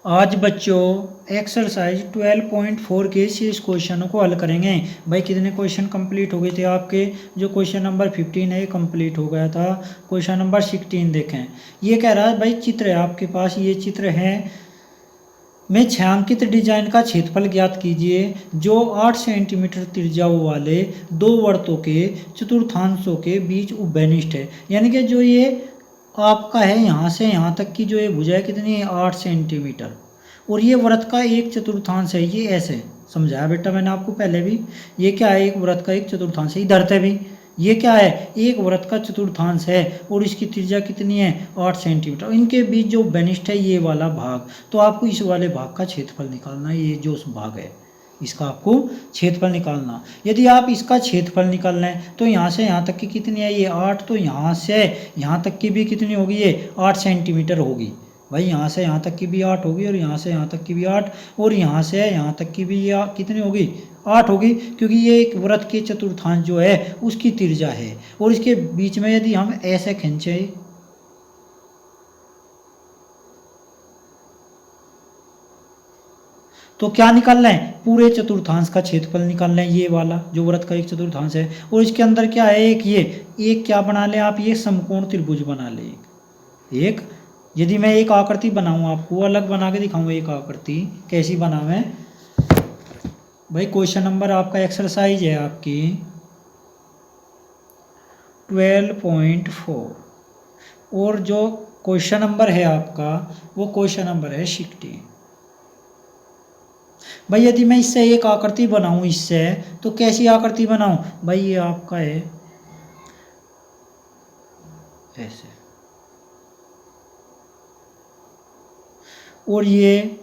आज बच्चों एक्सरसाइज 12.4 के इस क्वेश्चन को हल करेंगे। भाई कितने क्वेश्चन कंप्लीट हो गए थे आपके? जो क्वेश्चन नंबर 15 है ये कंप्लीट हो गया था। क्वेश्चन नंबर 16 देखें। ये कह रहा है भाई चित्र है आपके पास, ये चित्र है में छायांकित डिजाइन का क्षेत्रफल ज्ञात कीजिए जो 8 सेंटीमीटर त्रिज्याओं वाले दो वृत्तों के चतुर्थांशों के बीच उभयनिष्ठ है। यानी कि जो ये आपका है यहाँ से यहाँ तक की जो ये भुजा है कितनी है? 8 सेंटीमीटर। और ये वृत्त का एक चतुर्थांश है, ये ऐसे समझाया बेटा मैंने आपको पहले भी। ये क्या है? एक वृत्त का एक चतुर्थांश है। इधर से भी ये क्या है? एक वृत्त का चतुर्थांश है और इसकी त्रिज्या कितनी है? 8 सेंटीमीटर। इनके बीच जो बेनिष्ठ है ये वाला भाग, तो आपको इस वाले भाग का क्षेत्रफल निकालना है। ये जो भाग है इसका आपको क्षेत्रफल निकालना। यदि आप इसका क्षेत्रफल निकाल लें तो यहाँ से यहाँ तक की कितनी है? ये 8। तो यहाँ से यहाँ तक की भी कितनी होगी? ये 8 सेंटीमीटर होगी। भाई यहाँ से यहाँ तक की भी 8 होगी और यहाँ से यहाँ तक की भी 8 और यहाँ से यहाँ तक की भी ये कितनी होगी? 8 होगी, क्योंकि ये एक वृत्त के चतुर्थांश जो है उसकी त्रिज्या है। और इसके बीच में यदि हम ऐसे खींचे तो क्या निकाल लें? पूरे चतुर्थांश का क्षेत्रफल निकाल लें, ये वाला जो वृत्त का एक चतुर्थांश है। और इसके अंदर क्या है? एक क्या बना लें आप? ये समकोण त्रिभुज बना लें। एक यदि मैं एक आकृति बनाऊं, आपको अलग बना के दिखाऊं एक आकृति कैसी बनावे। भाई क्वेश्चन नंबर आपका एक्सरसाइज है आपकी 12.4 और जो क्वेश्चन नंबर है आपका वो क्वेश्चन नंबर है 16। भाई यदि मैं इससे एक आकृति बनाऊं इससे, तो कैसी आकृति बनाऊं? भाई ये आपका है ऐसे, और ये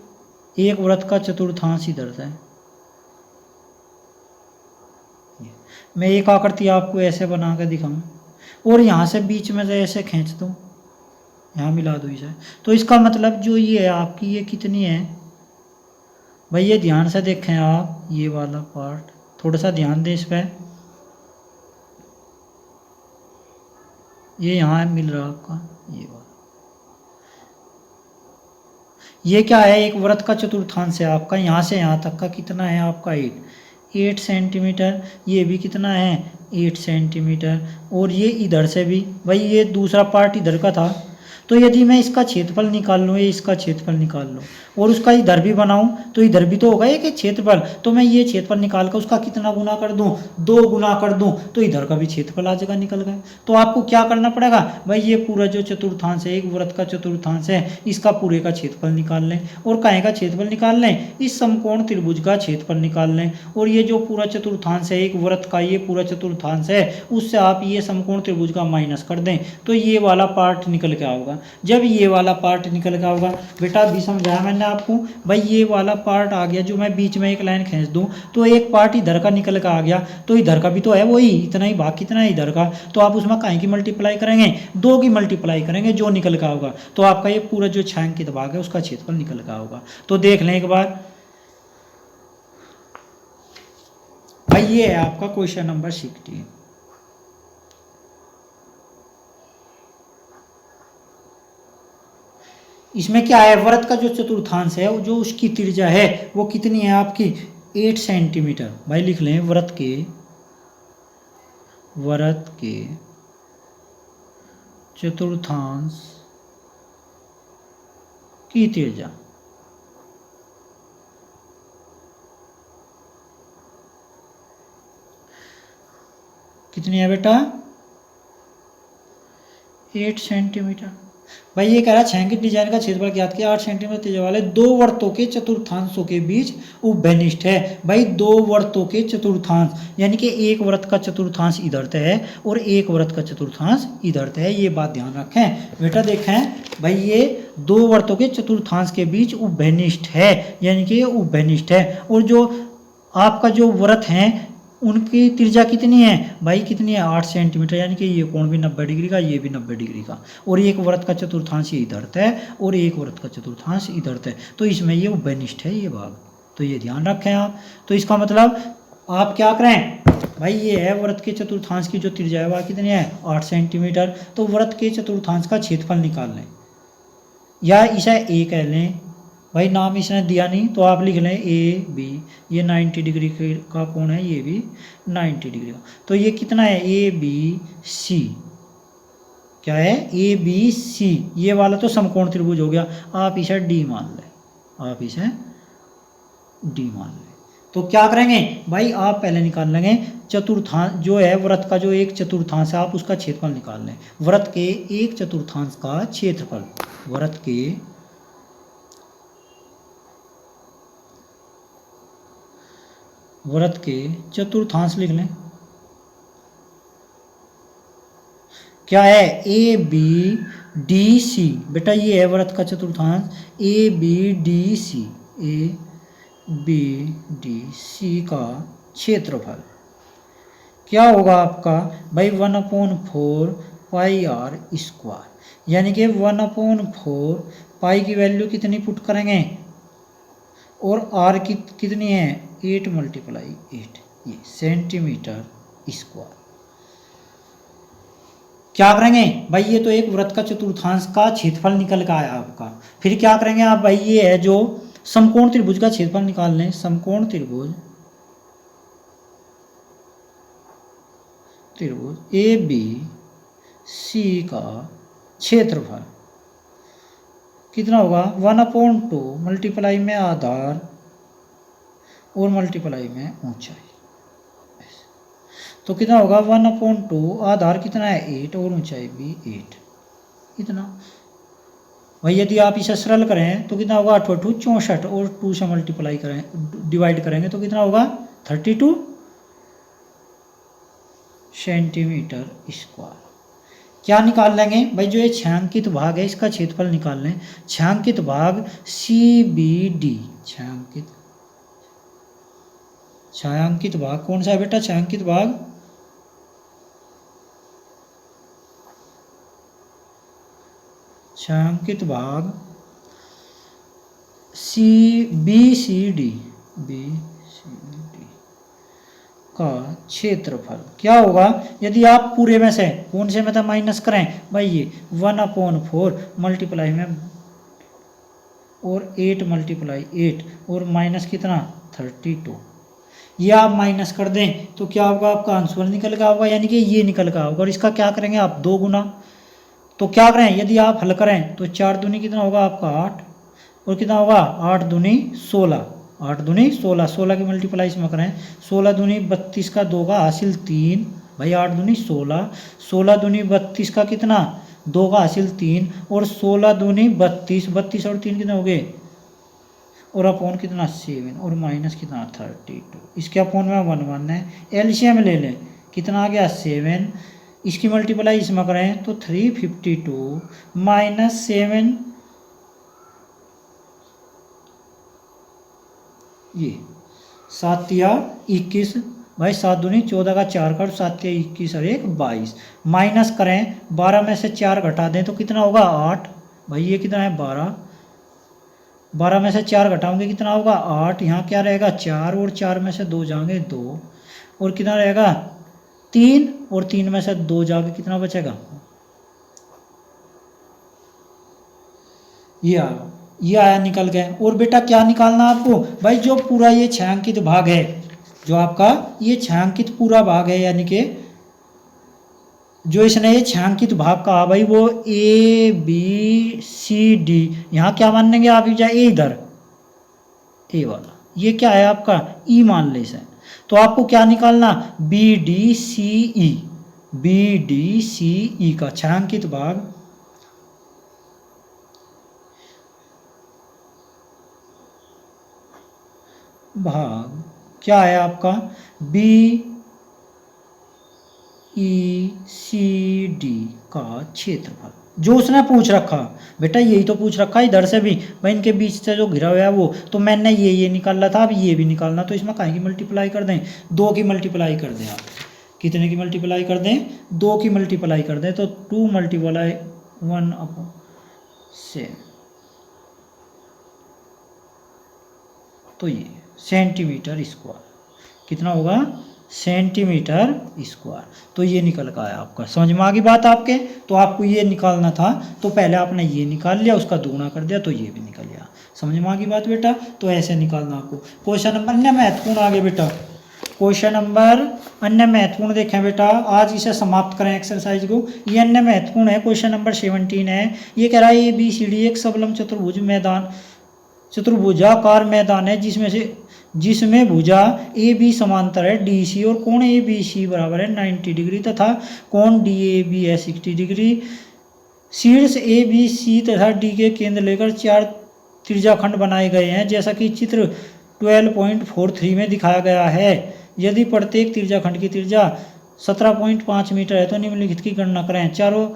एक वृत्त का चतुर्थांश इधर है। मैं एक आकृति आपको ऐसे बना के दिखाऊं और यहाँ से बीच में से ऐसे खींच दूं, यहाँ मिला दूं इसे, तो इसका मतलब जो ये है आपकी ये कितनी है? भाई ये ध्यान से देखें आप, ये वाला पार्ट थोड़ा सा ध्यान दें इस पर। ये यहाँ मिल रहा है आपका ये वाला, ये क्या है? एक वृत्त का चतुर्थांश है आपका। यहाँ से यहाँ तक का कितना है आपका? 8 सेंटीमीटर। ये भी कितना है? 8 सेंटीमीटर। और ये इधर से भी, भाई ये दूसरा पार्ट इधर का था। तो यदि मैं इसका क्षेत्रफल निकाल लूँ, ये इसका क्षेत्रफल निकाल लूँ और उसका इधर भी बनाऊं, तो इधर भी तो होगा एक क्षेत्रफल। तो मैं ये क्षेत्रफल निकाल कर उसका कितना गुना कर दूं? 2 गुना कर दूं, तो इधर का भी क्षेत्रफल आ जाएगा, निकल गया। तो आपको क्या करना पड़ेगा? भाई ये पूरा जो चतुर्थांश है, एक वृत्त का चतुर्थांश है, इसका पूरे का क्षेत्रफल निकाल लें। और काहे का क्षेत्रफल निकाल लें? इस समकोण त्रिभुज का क्षेत्रफल निकाल लें। और ये जो पूरा चतुर्थांश है एक वृत्त का, ये पूरा चतुर्थांश है, उससे आप ये समकोण त्रिभुज का माइनस कर दें, तो ये वाला पार्ट निकल के आएगा। जब ये वाला पार्ट निकल के आएगा, बेटा अभी समझाया मैंने आपको, भाई ये वाला पार्ट आ गया, जो मैं बीच में एक लाइन खींच दूं तो एक पार्ट इधर का निकल के आ गया, तो इधर का भी तो है वही, इतना ही भाग कितना है इधर का। तो आप उसमें काहे की मल्टीप्लाई करेंगे? 2 की मल्टीप्लाई करेंगे, जो निकल के आएगा। तो आपका ये पूरा जो छायांकित भाग है उसका क्षेत्रफल निकल के आएगा। तो देख लें एक बार। भाई ये है आपका क्वेश्चन नंबर 16। इसमें क्या है? वृत्त का जो चतुर्थांश है जो उसकी त्रिज्या है वो कितनी है आपकी? 8 सेंटीमीटर। भाई लिख लें वृत्त के चतुर्थांश की त्रिज्या कितनी है बेटा? 8 सेंटीमीटर। भाई ये कह रहा है छायांकित डिजाइन का क्षेत्रफल ज्ञात किया 8 सेंटीमीटर त्रिज्या वाले दो वृत्तों के चतुर्थांशों के बीच उभयनिष्ठ है। भाई दो वृत्तों के चतुर्थांश, यानी कि एक वृत्त का चतुर्थांश इधर तय है और एक वृत्त का चतुर्थांश इधर तय है। ये बात ध्यान रखें बेटा। देखें भाई ये दो वृत्तों के चतुर्थांश के बीच उभयनिष्ठ है, यानी कि ये उभयनिष्ठ है। और जो आपका जो वृत्त है उनकी त्रिज्या कितनी है? भाई कितनी है? 8 सेंटीमीटर, यानी कि ये कोण भी 90 डिग्री का, ये भी 90 डिग्री का। और एक वृत्त का चतुर्थांश ये इधर है और एक वृत्त का चतुर्थांश इधर है, तो इसमें ये उभयनिष्ठ है ये भाग। तो ये ध्यान रखें आप। तो इसका मतलब आप क्या करें? भाई ये है वृत्त के चतुर्थांश की जो त्रिज्या है वह कितनी है? 8 सेंटीमीटर। तो वृत्त के चतुर्थांश का क्षेत्रफल निकाल लें, या इसे ए कह लें भाई नाम इसने दिया नहीं तो आप लिख लें ए बी, ये 90 डिग्री का कोण है, ये भी 90 डिग्री का। तो ये कितना है, ए बी सी, क्या है, ए बी सी, ये वाला तो समकोण त्रिभुज हो गया। आप इसे डी मान लें, आप इसे डी मान लें। तो क्या करेंगे भाई, आप पहले निकाल लेंगे चतुर्थांश जो है व्रत का, जो एक चतुर्थांश है आप उसका क्षेत्रफल निकाल लें। व्रत के एक चतुर्थांश का क्षेत्रफल, व्रत के चतुर्थांश लिख लें। क्या है, ए बी डी सी, बेटा ये है व्रत का चतुर्थांश, A B D C, A B D C का क्षेत्रफल क्या होगा आपका भाई, 1/4 पाई आर स्क्वायर, यानी कि 1/4 पाई की वैल्यू कितनी पुट करेंगे और आर की कितनी है 8 × 8, ये सेंटीमीटर स्क्वायर। क्या करेंगे भाई, ये तो एक वृत्त का चतुर्थांश का क्षेत्रफल निकल का आया आपका। फिर क्या करेंगे आप भाई, ये है जो समकोण त्रिभुज का क्षेत्रफल निकाल लें। समकोण त्रिभुज ए बी सी का क्षेत्रफल कितना होगा, 1/2 मल्टीप्लाई में आधार और मल्टीप्लाई में ऊंचाई, तो कितना होगा 1/2, आधार कितना है 8 और ऊंचाई भी 8, इतना। भाई यदि आप इसे सरल करें तो कितना होगा, 8 × 8 64 और 2 से मल्टीप्लाई करें, डिवाइड करेंगे तो कितना होगा 32 सेंटीमीटर स्क्वायर। क्या निकाल लेंगे भाई, जो ये छायांकित भाग है इसका क्षेत्रफल निकाल लें। छायांकित भाग सी बी डी, छायांकित भाग कौन सा है बेटा, छायांकित भाग सी बी सी डी का क्षेत्रफल क्या होगा, यदि आप पूरे में से कौन से में माइनस करें भाई, ये 1/4 मल्टीप्लाई में और 8 × 8 और माइनस कितना 32, ये आप माइनस कर दें तो क्या होगा, आपका आंसर निकल का होगा, यानी कि ये निकल का होगा। और इसका क्या करेंगे आप 2 गुना, तो क्या करें यदि आप हल करें तो 4 दूनी कितना होगा आपका 8 और कितना होगा 8 दूनी 16, 8 दूनी 16, 16 की मल्टीप्लाई इसमें करें, 16 दूनी 32 का 2 का हासिल 3, भाई 8 दूनी 16, 16 दूनी 32 का कितना 2 का हासिल 3 और 16 दूनी 32, 32 और 3 कितने हो गए और अपॉन कितना 7 और माइनस कितना 32, इसके अपॉन में 1 1 है, एलसीएम ले लें कितना आ गया 7, इसकी मल्टीप्लाई इसमें करें तो 352 माइनस 7, ये 7 या 21, भाई 7 दूनी 14 का 4 का 7 या 21 और 1 22, माइनस करें 12 में से 4 घटा दें तो कितना होगा 8, भाई ये कितना है 12, 12 में से 4 घटाओगे कितना होगा 8, यहाँ क्या रहेगा 4 और 4 में से 2 जाएंगे 2 और कितना रहेगा 3 और 3 में से 2 जाके कितना बचेगा, ये आया निकल गए। और बेटा क्या निकालना आपको भाई, जो पूरा ये छायांकित भाग है, जो आपका ये छायांकित पूरा भाग है, यानी कि जो इसने ये छायांकित भाग कहा भाई वो ए बी सी डी, यहाँ क्या मानेंगे आप, ए इधर ए वाला, ये क्या है आपका ई मान ले इसे, तो आपको क्या निकालना बी डी सी ई का छायांकित भाग क्या है आपका बी ई सी डी का क्षेत्रफल, जो उसने पूछ रखा बेटा, यही तो पूछ रखा इधर से भी भाई, इनके बीच से जो घिरा हुआ है वो, तो मैंने ये निकाला था, अब ये भी निकालना, तो इसमें कहीं की मल्टीप्लाई कर दें 2 की मल्टीप्लाई कर दें, आप कितने की मल्टीप्लाई कर दें 2 की मल्टीप्लाई कर दें, तो 2 × 1/7, तो ये सेंटीमीटर स्क्वायर कितना होगा सेंटीमीटर स्क्वायर। तो ये निकल का है आपका, समझ में आ गई बात आपके। तो आपको ये निकालना था, तो पहले आपने ये निकाल लिया, उसका दुगुना कर दिया, तो ये भी निकल गया। समझ में आ गई बात बेटा। तो ऐसे निकालना आपको। क्वेश्चन नंबर अन्य महत्वपूर्ण आगे बेटा। क्वेश्चन नंबर अन्य महत्वपूर्ण देखें बेटा, आज इसे समाप्त करें एक्सरसाइज को। ये अन्य महत्वपूर्ण है, क्वेश्चन नंबर 17 है। ये कह रहा है ए बी सी डी एक सबलम चतुर्भुज मैदान, चतुर्भुजाकार मैदान है जिसमें भुजा ए बी समांतर है डी सी और कोण ए बी सी बराबर है 90 डिग्री तथा कोण डी ए बी है 60 डिग्री। शीर्ष ए बी सी तथा डी के केंद्र लेकर 4 त्रिज्याखंड बनाए गए हैं जैसा कि चित्र 12.43 में दिखाया गया है। यदि प्रत्येक त्रिज्याखंड की त्रिज्या 17.5 मीटर है तो निम्नलिखित की गणना करें। चारों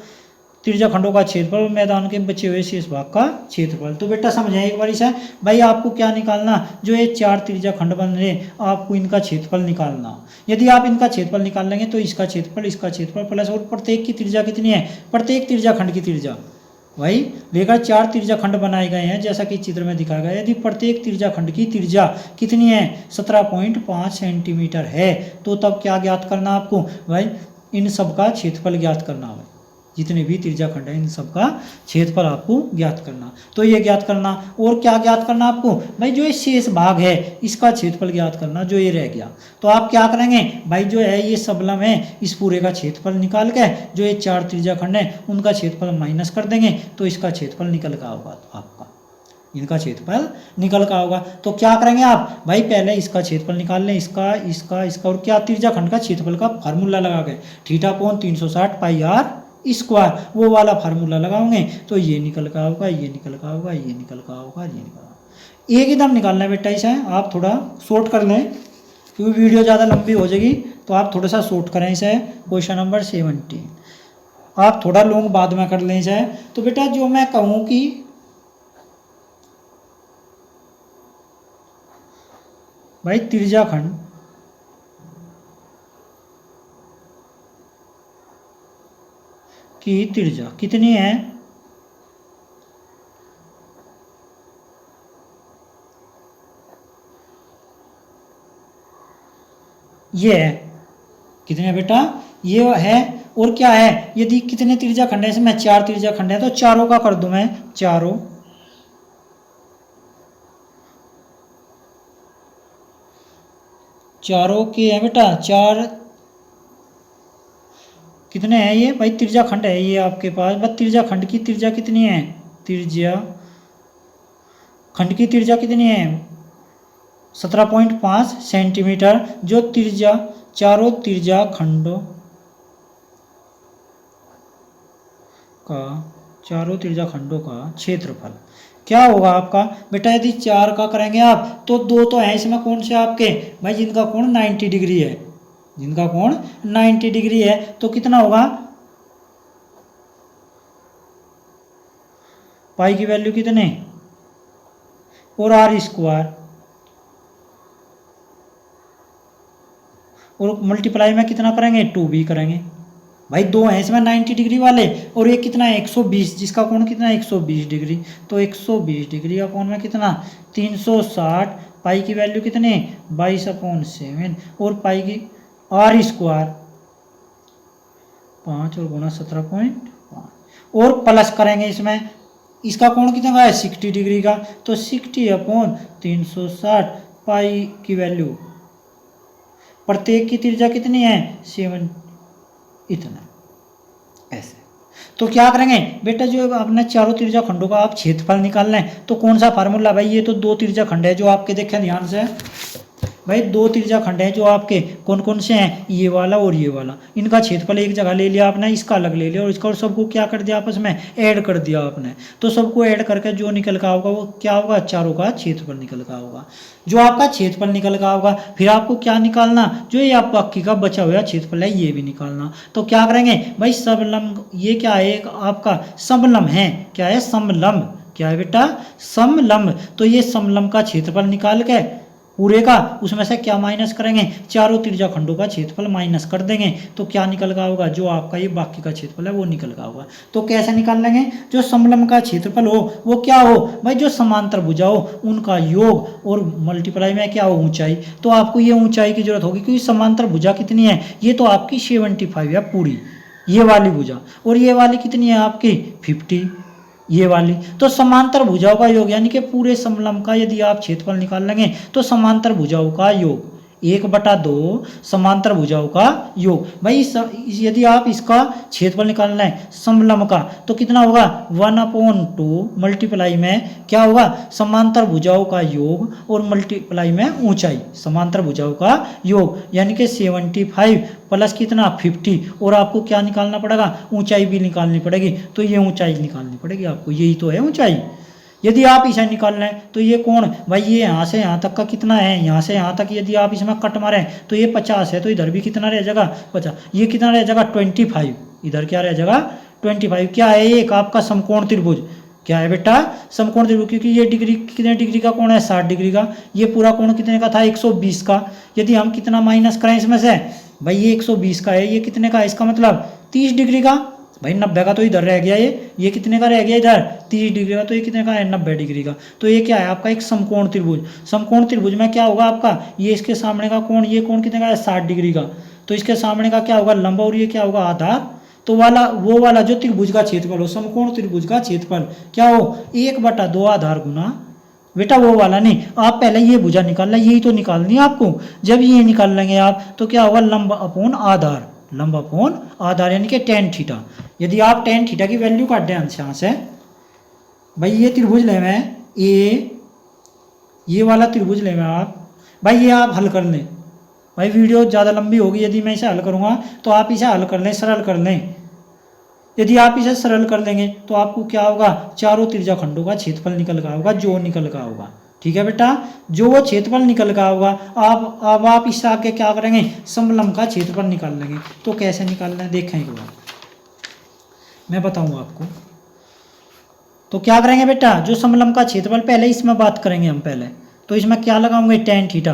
त्रिज्याखंडों का क्षेत्रफल, मैदान के बचे हुए शेष भाग का क्षेत्रफल। तो बेटा समझाएं एक बार इसे भाई, आपको क्या निकालना, जो ये 4 त्रिज्याखंड बन रहे आपको इनका क्षेत्रफल निकालना। यदि आप इनका क्षेत्रफल निकाल लेंगे तो इसका क्षेत्रफल प्लस, और प्रत्येक की त्रिज्या कितनी है, प्रत्येक त्रिज्याखंड की त्रिज्या भाई लेकर 4 त्रिज्याखंड बनाए गए हैं जैसा कि चित्र में दिखाया गया है। यदि प्रत्येक त्रिज्याखंड की त्रिज्या कितनी है, 17.5 सेंटीमीटर है, तो तब क्या ज्ञात करना आपको भाई, इन सब का क्षेत्रफल ज्ञात करना है। जितने भी त्रिज्याखंड है इन सब का क्षेत्रफल आपको ज्ञात करना। तो ये ज्ञात करना, और क्या ज्ञात करना आपको भाई, जो ये शेष भाग है इसका क्षेत्रफल ज्ञात करना, जो ये रह गया। तो आप क्या करेंगे भाई, जो है ये सबलम है, इस पूरे का क्षेत्रफल निकाल के जो ये 4 त्रिज्याखंड है उनका क्षेत्रफल माइनस कर देंगे, तो इसका क्षेत्रफल निकल का होगा। तो आपका इनका क्षेत्रफल निकल का होगा। तो क्या करेंगे आप भाई, पहले इसका क्षेत्रफल निकाल लें, इसका और क्या, त्रिज्याखंड का क्षेत्रफल का फार्मूला लगा के θ/360 पाई आर स्क्वायर, वो वाला फार्मूला लगाओगे तो ये निकल का होगा, ये निकल का होगा, ये निकल का होगा, ये निकल का। एक एकदम निकालना है बेटा इसे, आप थोड़ा शॉर्ट कर लें क्योंकि वीडियो ज़्यादा लंबी हो जाएगी, तो आप थोड़ा सा शॉर्ट करें इसे। क्वेश्चन नंबर 17 आप थोड़ा लॉन्ग बाद में कर लें इसे। तो बेटा जो मैं कहूँ कि भाई त्रिज्याखंड की त्रिज्या कितनी है, ये है, कितने बेटा ये है। और क्या है, यदि कितने त्रिज्याखंड है इसमें, 4 त्रिज्याखंड है, तो चारों का कर दूं मैं, चारों के है बेटा 4, कितने हैं ये भाई, त्रिज्याखंड है ये आपके पास। बस त्रिज्याखंड की त्रिज्या कितनी है, त्रिज्याखंड की त्रिज्या कितनी है 17.5 सेंटीमीटर। जो त्रिज्या, चारों त्रिज्याखंडों का क्षेत्रफल क्या होगा आपका बेटा। यदि 4 का करेंगे आप तो 2 तो है इसमें, कौन से आपके भाई, जिनका कोण 90 डिग्री है, जिनका कोण 90 डिग्री है, तो कितना होगा, पाई की वैल्यू कितने, और आर स्क्वायर, और मल्टीप्लाई में कितना करेंगे, 2 भी करेंगे भाई। 2 हैं इसमें 90 डिग्री वाले, और ये कितना है 120, जिसका कोण कितना है 120 डिग्री। तो 120 डिग्री का कोण में कितना 360, पाई की वैल्यू कितने 22/7, और पाई की आर स्क्वायर 5 और गुणा 17.5, और प्लस करेंगे इसमें, इसका कोण कितना का है 60 डिग्री का, तो 60/360, पाई की वैल्यू, प्रत्येक की त्रिज्या कितनी है 7, इतना ऐसे। तो क्या करेंगे बेटा, जो अपने चारों त्रिज्याखंडों का आप क्षेत्रफल निकाल लें, तो कौन सा फार्मूला भाई, ये तो 2 त्रिज्याखंड है जो आपके, देखें ध्यान से भाई, 2 त्रिज्याखंड है जो आपके, कौन कौन से हैं, ये वाला और ये वाला। इनका क्षेत्रफल एक जगह ले लिया आपने, इसका अलग ले लिया, और इसका, और सबको क्या कर दिया आपस में ऐड कर दिया आपने। तो सबको ऐड करके जो निकल का होगा वो क्या होगा, चारों का क्षेत्रफल निकल का होगा। जो आपका क्षेत्रफल निकल का होगा, फिर आपको क्या निकालना, जो ये आप बाकी का बचा हुआ क्षेत्रफल है ये भी निकालना। तो क्या करेंगे भाई, समलंब, ये क्या है आपका समलंब है, क्या है समलंब, क्या है बेटा समलंब। तो ये समलंब का क्षेत्रफल निकाल के पूरे का, उसमें से क्या माइनस करेंगे, चारों त्रिज्या खंडों का क्षेत्रफल माइनस कर देंगे, तो क्या निकल गया होगा, जो आपका ये बाकी का क्षेत्रफल है वो निकल गया होगा। तो कैसे निकाल लेंगे, जो समलंब का क्षेत्रफल हो वो क्या हो भाई, जो समांतर भुजा हो उनका योग और मल्टीप्लाई में क्या हो, ऊंचाई। तो आपको ये ऊंचाई की जरूरत होगी क्योंकि समांतर भुजा कितनी है, ये तो आपकी 75 है पूरी, ये वाली भुजा, और ये वाली कितनी है आपकी 50, ये वाली। तो समांतर भुजाओं का योग यानी कि पूरे समलंब का यदि आप क्षेत्रफल निकाल लेंगे तो समांतर भुजाओं का योग 1/2 समांतर भुजाओं का योग। भाई यदि आप इसका क्षेत्रफल निकालना है समलंब का तो कितना होगा, 1/2 मल्टीप्लाई में क्या होगा, समांतर भुजाओं का योग और मल्टीप्लाई में ऊंचाई, समांतर भुजाओं का योग यानी कि 75 प्लस कितना 50, और आपको क्या निकालना पड़ेगा, ऊंचाई भी निकालनी पड़ेगी। तो ये ऊंचाई निकालनी पड़ेगी आपको, यही तो है ऊंचाई। यदि आप इसे निकाल लें तो ये कोण भाई ये यहाँ से यहाँ तक का कितना है, यहाँ से यहाँ तक यदि आप इसमें कट मारें तो ये 50 है, तो इधर भी कितना रह जाएगा 50, ये कितना रह जाएगा 25, इधर क्या रह जाएगा 25। क्या है, एक आपका समकोण त्रिभुज, क्या है बेटा, समकोण त्रिभुज, क्योंकि ये डिग्री कितने डिग्री का कोण है, 60 डिग्री का। ये पूरा कोण कितने का था, 120 का। यदि हम कितना माइनस करें इसमें से, भाई ये 120 का है, ये कितने का है, इसका मतलब 30 डिग्री का। भाई 90 का तो इधर रह गया, ये कितने का रह गया इधर 30 डिग्री का, तो ये कितने का है 90 डिग्री का। तो ये क्या है आपका एक समकोण त्रिभुज। समकोण त्रिभुज में क्या होगा आपका, ये इसके सामने का कोण, ये कोण कितने का है 60 डिग्री का, तो इसके सामने का क्या होगा लंब, और ये क्या होगा आधार। तो वो वाला जो त्रिभुज का क्षेत्रफल हो, समकोण त्रिभुज का क्षेत्रफल क्या हो, 1/2 आधार गुना, बेटा वो वाला नहीं, आप पहले ये भुजा निकालना, यही तो निकालनी है आपको। जब ये निकाल लेंगे आप तो क्या होगा, लंब अपॉन आधार, लंब अपॉन आधार यानी कि tan थीटा। यदि आप tan थीटा की वैल्यू काट दें यहाँ से, भाई ये त्रिभुज ले में ये वाला त्रिभुज ले में आप, भाई ये आप हल कर लें। भाई वीडियो ज़्यादा लंबी होगी, यदि मैं इसे हल करूँगा तो आप इसे हल कर लें, सरल कर लें। यदि आप इसे सरल कर लेंगे तो आपको क्या होगा, चारों त्रिज्या खंडों का क्षेत्रफल निकल गया होगा, जो निकल गया होगा। ठीक है बेटा, जो वो क्षेत्रफल निकल गया होगा, अब आप इससे आगे क्या करेंगे, समलंब का क्षेत्रफल निकाल लेंगे। तो कैसे निकालना है देखें एक बार, मैं बताऊंगा आपको। तो क्या करेंगे बेटा, जो समलंब का क्षेत्रफल, पहले इसमें बात करेंगे हम पहले। तो इसमें क्या लगाओगे, tan थीटा।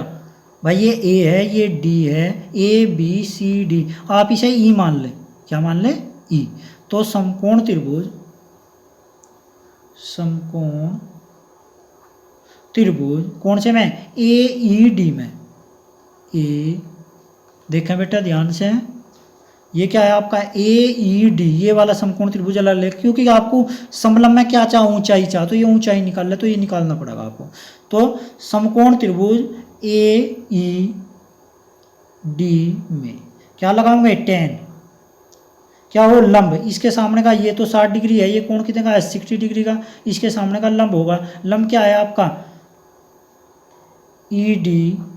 भाई ये A है, ये D है, ABCD, आप इसे E मान लें। क्या मान लें, E। तो समकोण त्रिभुज, समकोण त्रिभुज कौन से में, AED में, ए देखें बेटा ध्यान से, ये क्या है आपका AED, ये वाला समकोण त्रिभुज अलग ले, क्योंकि आपको समलंब में क्या चाह, ऊंचाई चाह, तो ये ऊंचाई निकाल ले, तो ये निकालना पड़ेगा आपको। तो समकोण त्रिभुज AED में क्या लगाओगे, tan, क्या हो लंब, इसके सामने का ये तो 60 डिग्री है, ये कोण कितने का है 60 डिग्री का, इसके सामने का लंब होगा, लंब क्या है आपका ED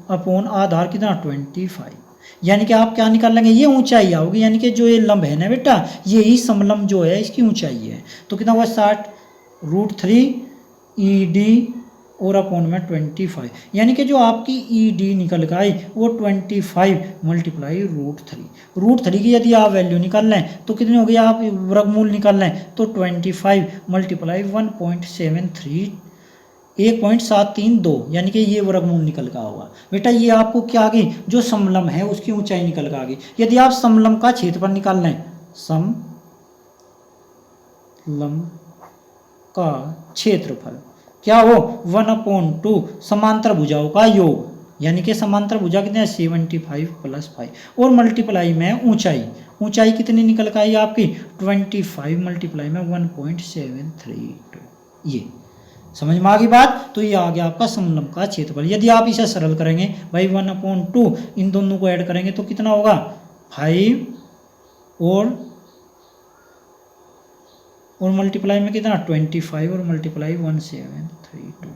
अपॉन आधार कितना 25, यानी कि आप क्या निकाल लेंगे, ये ऊंचाई आओगी, यानी कि जो ये लंब है ना बेटा, ये ही समलंब जो है इसकी ऊंचाई है। तो कितना हुआ 60√3 ED और अपॉन में 25, यानी कि जो आपकी ED निकल के आई वो 25 मल्टीप्लाई √3 की यदि आप वैल्यू निकाल लें तो कितनी होगी, आप वर्गमूल निकाल लें तो 25 मल्टीप्लाई 1.732, यानी कि ये वर्गमूल निकल का होगा। बेटा ये आपको क्या आ गई, जो समलंब है उसकी ऊंचाई निकल का आ गई। यदि आप समलंब का क्षेत्रफल निकाल लें, समलंब का क्षेत्रफल क्या हो 1/2 समांतर भुजाओं का योग, यानी कि समांतर भुजा कितने हैं 75 + 5, और मल्टीप्लाई में ऊंचाई कितनी निकल का आई आपकी 25 मल्टीप्लाई में 1.732। ये समझ में आ गई बात। तो ये आ गया आपका समलंब का क्षेत्रफल। यदि आप इसे सरल करेंगे भाई 1/2 इन दोनों को ऐड करेंगे तो कितना होगा 5 और मल्टीप्लाई में कितना 25 और मल्टीप्लाई 1732,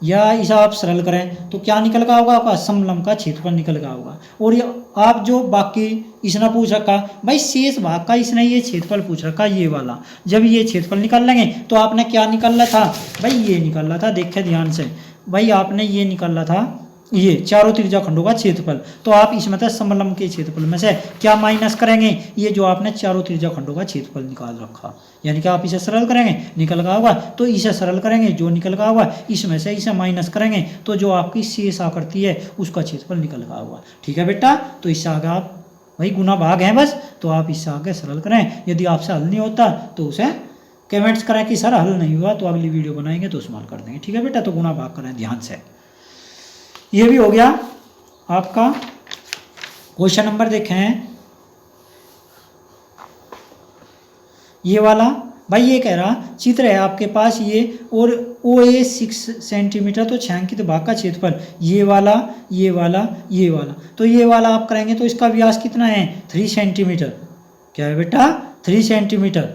या इसे आप सरल करें तो क्या निकल का होगा आपका समलंब का क्षेत्रफल निकल का होगा। और ये आप जो बाकी इसने पूछ रखा भाई शेष भाग का, इसने ये क्षेत्रफल पूछ रखा ये वाला, जब ये क्षेत्रफल निकाल लेंगे तो आपने क्या निकालना था भाई, ये निकालना था। देखे ध्यान से भाई, आपने ये निकालना था ये चारों त्रिज्या खंडों का क्षेत्रफल। तो आप इसमें से समलंब के क्षेत्रफल में से क्या माइनस करेंगे, ये जो आपने चारों त्रिज्या खंडों का क्षेत्रफल निकाल रखा, यानी कि आप इसे सरल करेंगे, निकल गया होगा। तो इसे सरल करेंगे, जो निकल गया होगा इसमें से इसे माइनस करेंगे, तो जो आपकी शेष आकृति है उसका क्षेत्रफल निकल गया होगा। ठीक है बेटा, तो इससे आगे आप वही गुना भाग है बस, तो आप इससे आगे सरल करें। यदि आपसे हल नहीं होता तो उसे कमेंट्स करें कि सर हल नहीं हुआ, तो अगली वीडियो बनाएंगे तो उसमें हल कर देंगे। ठीक है बेटा, तो गुना भाग करें ध्यान से। ये भी हो गया आपका। क्वेश्चन नंबर देखें ये वाला, भाई ये कह रहा चित्र है आपके पास ये, और OA 6 सेंटीमीटर, तो छायांकित भाग का क्षेत्रफल ये वाला ये वाला ये वाला, तो ये वाला आप करेंगे तो इसका व्यास कितना है 3 सेंटीमीटर। क्या है बेटा 3 सेंटीमीटर।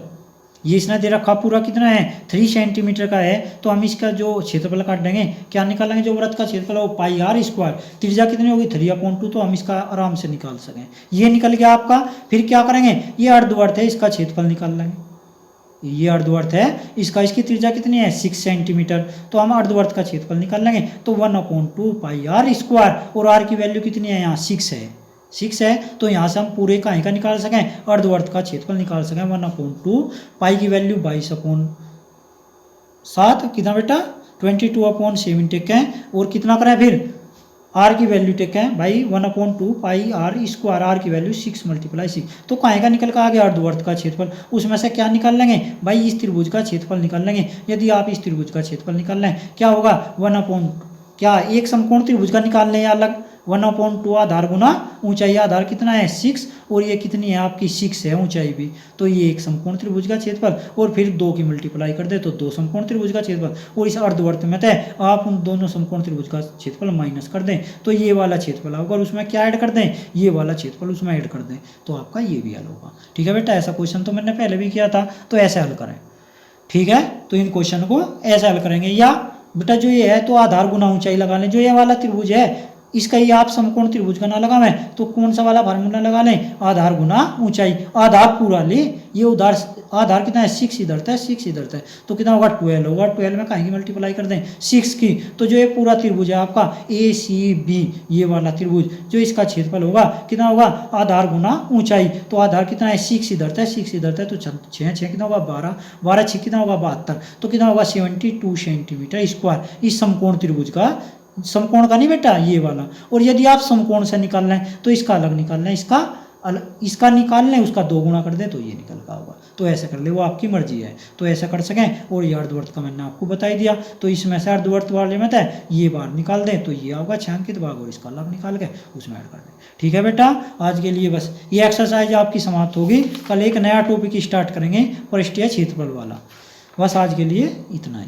ये इसने दे रखा पूरा कितना है 3 सेंटीमीटर का है, तो हम इसका जो क्षेत्रफल काट देंगे, क्या निकालेंगे, जो वृत्त का क्षेत्रफल है वो पाई r स्क्वायर, त्रिज्या कितनी होगी 3/2, तो हम इसका आराम से निकाल सकें। ये निकल गया आपका। फिर क्या करेंगे, ये अर्धवर्त है इसका क्षेत्रफल निकाल लेंगे। ये अर्धवर्त है इसका, इसकी त्रिज्या कितनी है 6 सेंटीमीटर, तो हम अर्धवर्त का क्षेत्रफल निकाल लेंगे। तो 1/2 पाई r स्क्वायर, और r की वैल्यू कितनी है यहाँ 6 है, 6 है। तो यहाँ से हम पूरे का निकाल सकें, अर्धवर्त का क्षेत्रफल निकाल सकें। 1/2 पाई की वैल्यू 22/7 कितना बेटा 22/7 टेक है, और कितना करें फिर r की वैल्यू टेक है भाई 1/2 पाई r स्क्वायर, r की वैल्यू 6 × 6। तो का निकल कर आ गया अर्धवर्त का क्षेत्रफल। उसमें से क्या निकाल लेंगे भाई, इस त्रिभुज का क्षेत्रफल निकाल लेंगे। यदि आप इस त्रिभुज का क्षेत्रफल निकाल लें, क्या होगा 1/, क्या एक समकोण त्रिभुज का निकाल लें अलग, 1/2 आधार गुना ऊंचाई, आधार कितना है 6, और ये कितनी है आपकी 6 है ऊंचाई भी, तो ये एक समकोण त्रिभुज का क्षेत्रफल, और फिर 2 की मल्टीप्लाई कर दे तो 2 समकोण त्रिभुज का क्षेत्रफल, और इस अर्धवर्त में तय आप उन दोनों समकोण त्रिभुज का क्षेत्रफल माइनस कर दें, तो ये वाला क्षेत्रफल होगा, और उसमें क्या ऐड कर दें, ये वाला क्षेत्रफल उसमें ऐड कर दें, तो आपका ये भी हल होगा। ठीक है बेटा, ऐसा क्वेश्चन तो मैंने पहले भी किया था, तो ऐसे हल करें। ठीक है, तो इन क्वेश्चन को ऐसे हल करेंगे। या बेटा जो ये है तो आधार गुना ऊंचाई लगा लें, जो ये वाला त्रिभुज है इसका ही आप समकोण त्रिभुज का ना लगावें तो कौन सा वाला फार्मूला लगा लें, आधार गुना ऊंचाई, आधार पूरा ले, ये उधार आधार कितना है 6 इधर था 6 इधर था, तो कितना होगा 12 होगा। 12 में कहीं की मल्टीप्लाई कर दें 6 की, तो जो ये पूरा त्रिभुज है आपका ACB, ये वाला त्रिभुज, जो इसका क्षेत्रफल होगा कितना होगा आधार गुना ऊंचाई, तो आधार कितना है 6 इधर था 6 इधर था, तो 6 कितना होगा 12, 12 6 कितना होगा 72, तो कितना होगा 72 सेंटीमीटर स्क्वायर इस समकोण त्रिभुज का, समकोण का नहीं बेटा ये वाला। और यदि आप समकोण से निकाल लें तो इसका अलग निकाल लें, इसका निकाल लें, उसका 2 गुना कर दें तो ये निकल का होगा। तो ऐसा कर ले, वो आपकी मर्जी है, तो ऐसा कर सकें। और ये अर्धवर्त का मैंने आपको बता ही दिया, तो इसमें से अर्धवर्त वाले में था ये बार निकाल दें तो ये होगा छायांकित भाग, और इसका अलग निकाल के उसमें ऐड कर दें। ठीक है बेटा, आज के लिए बस ये एक्सरसाइज आपकी समाप्त होगी। कल एक नया टॉपिक स्टार्ट करेंगे पृष्ठीय क्षेत्रफल वाला। बस आज के लिए इतना ही।